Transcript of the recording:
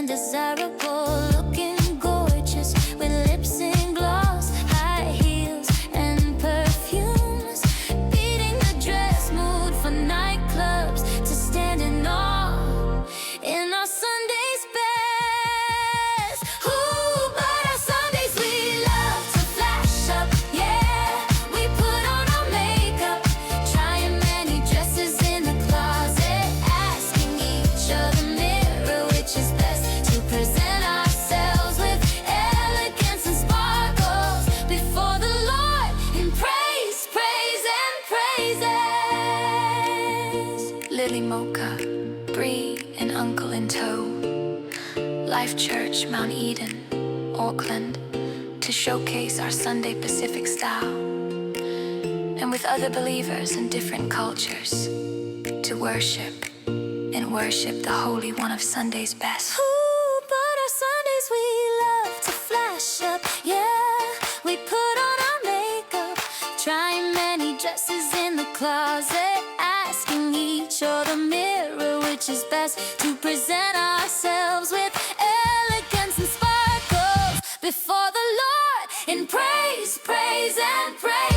undesirable, looking gorgeous with lips and gloss, high heels and perfumes, beating the dress mode for nightclubs to stand in awe in our Sunday's best. Ooh, but our Sundays we love to flash up, yeah. We put on our makeup, trying many dresses in the closet, asking each other mirror which is best to present ourselves with elegance and sparkles before the Lord in praise, praise and praises. Lilly Mocha, Bree and Uncle in tow, Life Church, Mount Eden, Auckland, to showcase our Sunday Pacific style, and with other believers in different cultures, to worship and worship the Holy One of Sunday's best. Ooh, but our Sundays we love to flash up, yeah. We put on our makeup, trying many dresses in the closet, asking each other mirror which is best to present ourselves with elegance and sparkles before the Lord in praise, praise and praise.